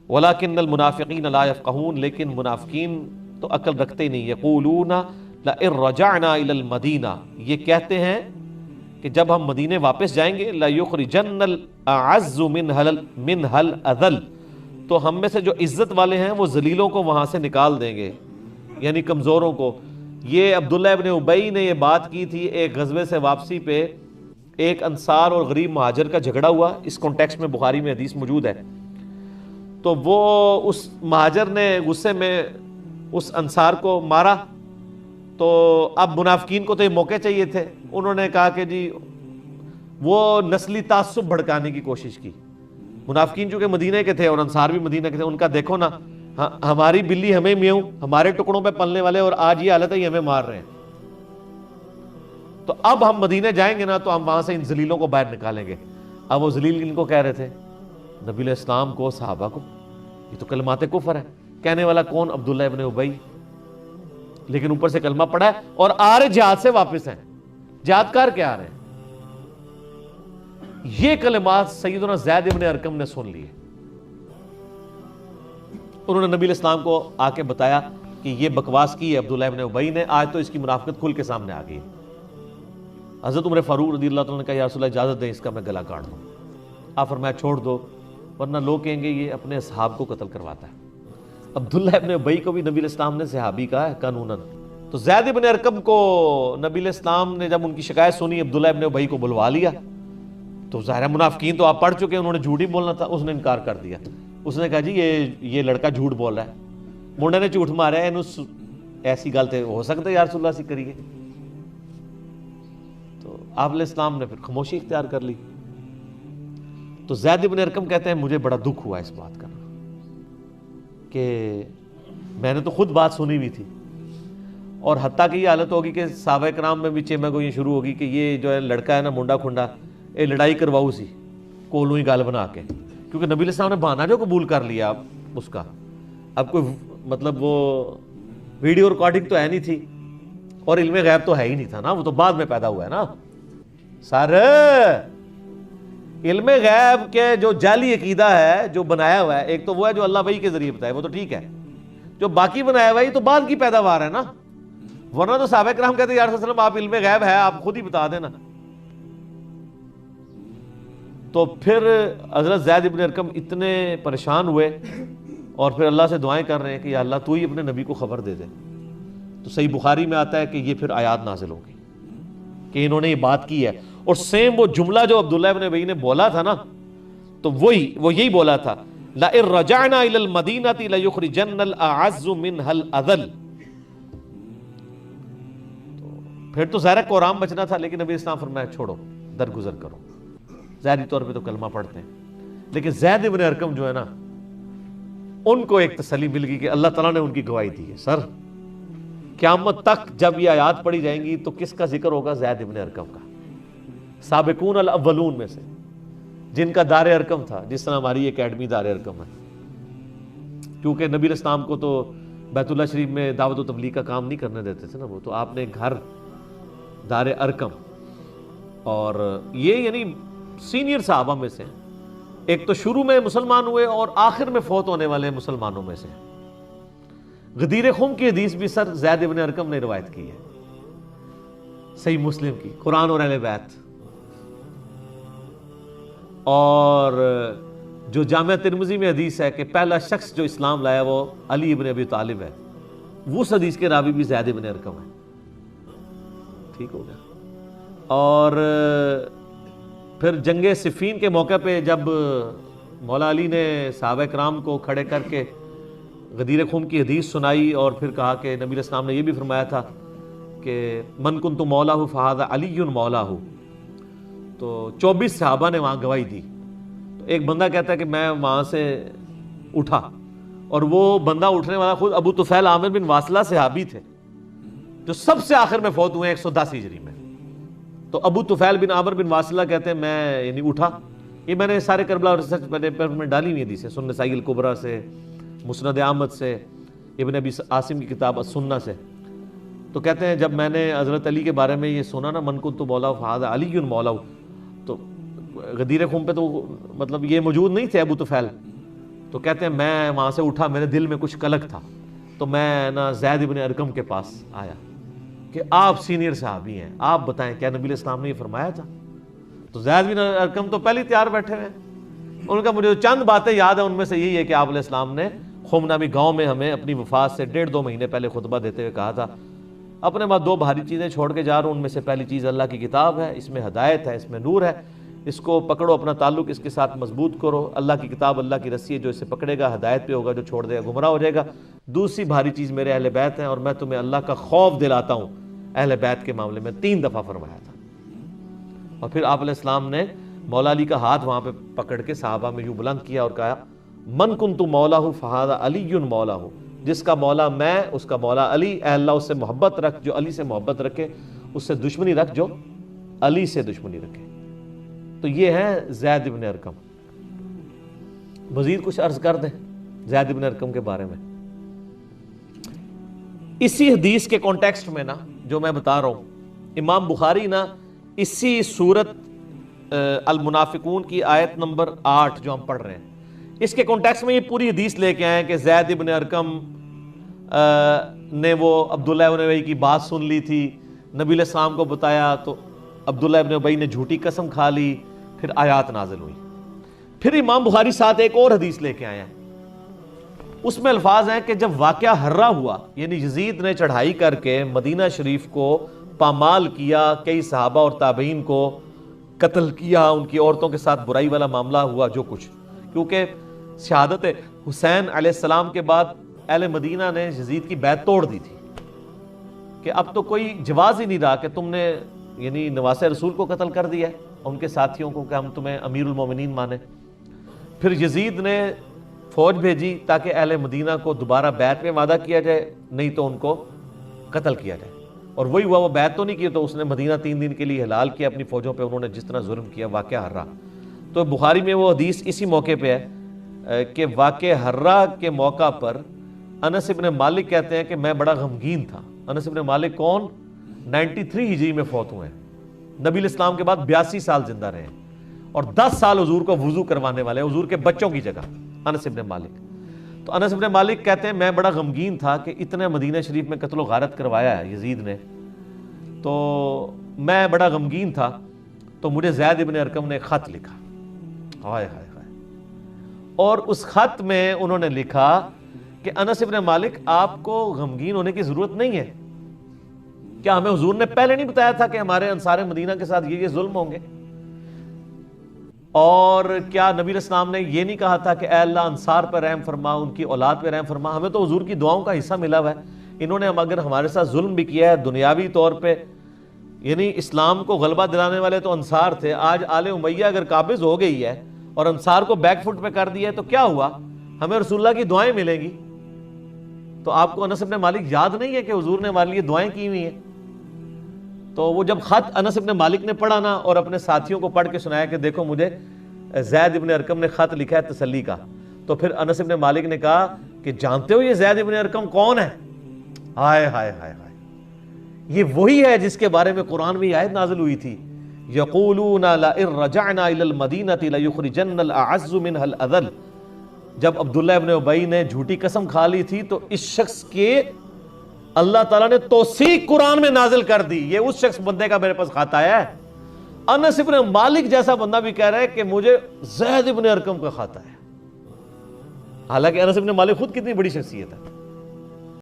وَلَكِنَّ الْمُنَافِقِينَ لَا يَفْقَهُونَ، لیکن منافقین تو عقل رکھتے ہی نہیں. يَقُولُونَ لَئِن رَجَعْنَا إِلَى الْمَدِينَةِ، یہ کہتے ہیں کہ جب ہم مدینے واپس جائیں گے لَيُخْرِجَنَّ الْأَعَزُّ مِنْهَا الْأَذَلَّ، تو ہم میں سے جو عزت والے ہیں وہ ذلیلوں کو وہاں سے نکال دیں گے، یعنی کمزوروں کو. یہ عبداللہ ابن ابی نے یہ بات کی تھی ایک غزوے سے واپسی پہ. ایک انصار اور غریب مہاجر کا جھگڑا ہوا، اس کانٹیکسٹ میں بخاری میں حدیث موجود ہے. تو وہ اس مہاجر نے غصے میں اس انصار کو مارا، تو اب منافقین کو تو یہ موقع چاہیے تھے. انہوں نے کہا کہ جی وہ نسلی تعصب بھڑکانے کی کوشش کی. منافقین چونکہ مدینہ کے تھے اور انصار بھی مدینہ کے تھے، ان کا دیکھو نا ہماری بلی ہمیں میوں، ہمارے ٹکڑوں پہ پلنے والے، اور آج یہ حالت ہے یہ ہمیں مار رہے ہیں. تو اب ہم مدینہ جائیں گے نا تو ہم وہاں سے ان ذلیلوں کو باہر نکالیں گے. اب وہ ذلیل ان کو کہہ رہے تھے، نبی علیہ السلام کو، صحابہ کو. یہ تو کلمات کفر ہے. کہنے والا کون؟ عبداللہ ابن ابی. لیکن اوپر سے کلمہ پڑھا ہے اور آ رہے جہاد سے واپس ہیں. جہاد کر کے آ رہے ہیں. یہ کلمات سیدنا زید ابن ارقم نے سن لیے. انہوں نے نبی علیہ السلام کو آ کے بتایا کہ یہ بکواس کی ہے عبداللہ ابن ابی نے، آج تو اس کی منافقت کھل کے سامنے آ گئی. حضرت عمر فاروق رضی اللہ تعالیٰ نے کہا یا رسول اللہ اجازت دیں اس کا میں گلا کاٹ دوں. آپ فرمایا چھوڑ دو ورنہ لوگ کہیں گے یہ اپنے اصحاب کو قتل کرواتا ہے. عبداللہ ابن ابی کو بھی نبی علیہ السلام نے صحابی کہا ہے قانوناً. تو زید ابن ارقم کو نبی علیہ السلام نے جب ان کی شکایت سنی، عبداللہ ابن ابی کو بلوا لیا. تو ظاہر منافقین تو آپ پڑھ چکے، انہوں نے جھوٹ ہی بولنا تھا. اس نے انکار کر دیا. اس نے کہا جی یہ لڑکا جھوٹ بول رہا ہے، منڈے نے جھوٹ مارا ہے، ایسی گل تو ہو سکتا ہے یا رسول اللہ سے کریے. تو آپ علیہ السلام نے پھر خاموشی اختیار کر لی. تو زید ابن ارقم کہتے ہیں مجھے بڑا دکھ ہوا اس بات کا کہ میں نے تو خود بات سنی ہوئی تھی، اور حتیٰ کہ یہ حالت ہوگی کہ صحابہ کرام میں بھی چیمہ گوئی شروع ہوگی کہ یہ جو ہے لڑکا ہے نا منڈا کھنڈا، یہ لڑائی کرواؤ سی کولوں ہی گال بنا کے. کیونکہ نبی علیہ السلام نے بہانہ جو قبول کر لیا اس کا. اب کوئی مطلب وہ ویڈیو ریکارڈنگ تو ہے نہیں تھی اور علم غیب تو ہے ہی نہیں تھا نا، وہ تو بعد میں پیدا ہوا ہے نا. سر علم غیب کے جو جعلی عقیدہ ہے جو بنایا ہوا ہے، ایک تو وہ ہے جو اللہ وحی کے ذریعے بتایا، وہ تو ٹھیک ہے. جو باقی بنایا ہوا ہے یہ تو بعد کی پیداوار ہے نا. ورنہ تو صحابہ کرام کہتے ہیں یا رسول اللہ آپ علم غیب ہے آپ خود ہی بتا دینا. تو پھر حضرت زید ابن ارقم اتنے پریشان ہوئے اور پھر اللہ سے دعائیں کر رہے ہیں کہ یا اللہ تو ہی اپنے نبی کو خبر دے دے. تو صحیح بخاری میں آتا ہے کہ یہ پھر آیات نازل ہوگی کہ انہوں نے یہ بات کی ہے. اور سیم وہ جملہ جو عبداللہ ابن ابی نے بولا تھا نا، تو وہ یہی بولا تھا لَإِن رَجَعْنَا إِلَى الْمَدِينَةِ لَيُخْرِجَنَّ الْأَعَزُّ مِنْهَا الْأَذَلَّ. پھر تو ظاہر قرآن بچنا تھا، لیکن نبی اسلام فرمایا چھوڑو درگزر کرو. ظاہری طور پہ تو کلمہ پڑھتے ہیں، لیکن زید ابن ارقم جو ہے نا ان کو ایک تسلی مل گئی کہ اللہ تعالیٰ نے ان کی گواہی دی ہے. سر قیامت تک جب یہ آیات پڑھی جائیں گی تو کس کا ذکر ہوگا؟ زید ابن ارقم کا. سابقون الاولون میں سے جن کا دار ارقم تھا، جس طرح ہماری اکیڈمی دار ارقم ہے. کیونکہ نبی علیہ السلام کو تو بیت اللہ شریف میں دعوت و تبلیغ کا کام نہیں کرنے دیتے تھے نا، وہ تو آپ نے گھر دار ارقم. اور یہ یعنی سینئر صحابہ میں سے ایک تو شروع میں مسلمان ہوئے اور آخر میں فوت ہونے والے مسلمانوں میں سے. غدیر خم کی حدیث بھی سر زید ابن ارقم نے روایت کی ہے، صحیح مسلم کی، قرآن اور اہل بیت. اور جو جامعہ ترمذی میں حدیث ہے کہ پہلا شخص جو اسلام لایا وہ علی ابن ابی طالب ہے، وہ اس حدیث کے راوی بھی زید ابن ارقم ہے. ٹھیک ہو گیا. اور پھر جنگ صفین کے موقع پہ جب مولا علی نے صحابہ کرام کو کھڑے کر کے غدیر خم کی حدیث سنائی اور پھر کہا کہ نبی علیہ السلام نے یہ بھی فرمایا تھا کہ من کنت مولاہ فہذا علی مولاہ. تو 24 صحابہ نے وہاں گواہی دی. تو ایک بندہ کہتا ہے کہ میں وہاں سے اٹھا، اور وہ بندہ اٹھنے والا خود ابو طفیل عامر بن واصلہ صحابی تھے جو سب سے آخر میں فوت ہوئے 110 ہجری میں. تو ابو طفیل بن عامر بن واصلہ کہتے ہیں میں یعنی اٹھا. یہ میں نے سارے کربلا ریسرچ میں ڈالی ہوئی حدیث ہے، سنن نسائی الکبریٰ سے، مسند احمد سے، ابن ابی عاصم کی کتاب السنہ سے. تو کہتے ہیں جب میں نے حضرت علی کے بارے میں یہ سنا نا من کنت مولا فہذا علی مولا، تو غدیر خم پہ تو مطلب یہ موجود نہیں تھے ابو طفیل. تو کہتے ہیں میں وہاں سے اٹھا, میرے دل میں کچھ کلک تھا, تو میں نا زید ابن ارقم کے پاس آیا کہ آپ سینئر صحابی ہیں, آپ بتائیں کیا نبی علیہ السلام نے یہ فرمایا تھا؟ تو زید بن ارقم تو پہلے تیار بیٹھے ہوئے ہیں. ان کا مجھے چند باتیں یاد ہیں, ان میں سے یہی ہے کہ آپ علیہ السلام نے خم نامی گاؤں میں ہمیں اپنی وفات سے 1.5-2 مہینے پہلے خطبہ دیتے ہوئے کہا تھا, اپنے بعد 2 بھاری چیزیں چھوڑ کے جا رہا ہوں, ان میں سے پہلی چیز اللہ کی کتاب ہے, اس میں ہدایت ہے, اس میں نور ہے, اس کو پکڑو, اپنا تعلق اس کے ساتھ مضبوط کرو. اللہ کی کتاب اللہ کی رسی ہے, جو اسے پکڑے گا ہدایت پہ ہوگا, جو چھوڑ دے گا گمراہ ہو جائے گا. دوسری بھاری چیز میرے اہل بیت ہیں, اور میں تمہیں اللہ کا خوف دلاتا ہوں اہل بیت کے معاملے میں. 3 دفعہ فرمایا تھا. اور پھر آپ علیہ السلام نے مولا علی کا ہاتھ وہاں پہ پکڑ کے صحابہ میں یوں بلند کیا اور کہا, من کنت مولاه فہذا علی مولاه, جس کا مولا میں اس کا مولا علی. اے اللہ اس سے محبت رکھ جو علی سے محبت رکھے, اس سے دشمنی رکھ جو علی سے دشمنی رکھے. تو یہ ہے زید ابن ارقم. مزید کچھ عرض کر دیں زید ابن ارقم کے بارے میں. اسی حدیث کے کانٹیکسٹ میں نا جو میں بتا رہا ہوں, امام بخاری نا اسی سورت المنافقون کی آیت نمبر 8 جو ہم پڑھ رہے ہیں, اس کے کانٹیکسٹ میں یہ پوری حدیث لے کے آئے کہ زید ابن ارقم نے وہ عبداللہ ابن ابی کی بات سن لی تھی, نبی علیہ السلام کو بتایا تو عبداللہ ابن ابی نے جھوٹی قسم کھا لی, پھر آیات نازل ہوئی. پھر امام بخاری ساتھ ایک اور حدیث لے کے آئے ہیں, اس میں الفاظ ہیں کہ جب واقعہ ہررا ہوا, یعنی یزید نے چڑھائی کر کے مدینہ شریف کو پامال کیا, کئی صحابہ اور تابعین کو قتل کیا, ان کی عورتوں کے ساتھ برائی والا معاملہ ہوا جو کچھ, کیونکہ شہادت حسین علیہ السلام کے بعد اہل مدینہ نے یزید کی بیعت توڑ دی تھی کہ اب تو کوئی جواز ہی نہیں رہا کہ تم نے یعنی نواسہ رسول کو قتل کر دیا ہے, ان کے ساتھیوں کو, کہ ہم تمہیں امیر المومنین مانے. پھر یزید نے فوج بھیجی تاکہ اہل مدینہ کو دوبارہ بیعت میں وعدہ کیا جائے, نہیں تو ان کو قتل کیا جائے. اور وہی ہوا, وہ بیعت تو نہیں کی, تو اس نے مدینہ 3 دن کے لیے حلال کیا اپنی فوجوں پہ, انہوں نے جس طرح ظلم کیا, واقعہ ہررا. تو بخاری میں وہ حدیث اسی موقع پہ ہے کہ واقعہ ہررا کے موقع پر انس ابن مالک کہتے ہیں کہ میں بڑا غمگین تھا. انس ابن مالک کون؟ 93 ہجری میں فوت ہوئے ہیں, نبی علیہ السلام کے بعد 82 سال زندہ رہے ہیں, اور 10 سال حضور کو وضو کروانے والے, حضور کے بچوں کی جگہ انس ابن مالک. تو انس ابن مالک کہتے ہیں میں بڑا غمگین تھا کہ اتنے مدینہ شریف میں قتل و غارت کروایا ہے یزید نے, تو میں بڑا غمگین تھا. تو مجھے زید ابن ارقم نے خط لکھا, ہائے ہائے ہائے, اور اس خط میں انہوں نے لکھا کہ انس ابن مالک آپ کو غمگین ہونے کی ضرورت نہیں ہے, کیا ہمیں حضور نے پہلے نہیں بتایا تھا کہ ہمارے انصار مدینہ کے ساتھ یہ ظلم ہوں گے؟ اور کیا نبی علیہ السلام نے یہ نہیں کہا تھا کہ اے اللہ انصار پر رحم فرما, ان کی اولاد پہ رحم فرما؟ ہمیں تو حضور کی دعاؤں کا حصہ ملا ہوا ہے. انہوں نے اگر ہمارے ساتھ ظلم بھی کیا ہے دنیاوی طور پہ, یعنی اسلام کو غلبہ دلانے والے تو انصار تھے, آج آل امیہ اگر قابض ہو گئی ہے اور انصار کو بیک فٹ پہ کر دیا ہے تو کیا ہوا, ہمیں رسول اللہ کی دعائیں ملیں گی. تو آپ کو انس ابن مالک یاد نہیں ہے کہ حضور نے ہمارے لیے دعائیں کی ہوئی ہیں؟ تو وہ جب خط انس ابن مالک نے پڑھا نا اور اپنے ساتھیوں کو پڑھ کے سنایا کہ دیکھو مجھے زید ابن ارقم نے خط لکھا ہے تسلی کا, تو پھر انس ابن مالک نے کہا کہ جانتے ہو یہ زید ابن ارقم کون ہے؟ ہائے ہائے ہائے ہائے, یہ وہی ہے جس کے بارے میں قرآن میں آیت نازل ہوئی تھی, یقولون لئن رجعنا الى المدینہ لیخرجن الاعز منها الاذل. جب عبداللہ ابن ابی نے جھوٹی قسم کھا لی تھی تو اس شخص کے اللہ تعالیٰ نے توثیق قرآن میں نازل کر دی, یہ اس شخص بندے کا میرے پاس خط آیا ہے. انس ابن مالک جیسا بندہ بھی کہہ رہا ہے کہ مجھے زید ابن ارقم کا خط آیا, حالانکہ انس ابن مالک خود کتنی بڑی شخصیت ہے.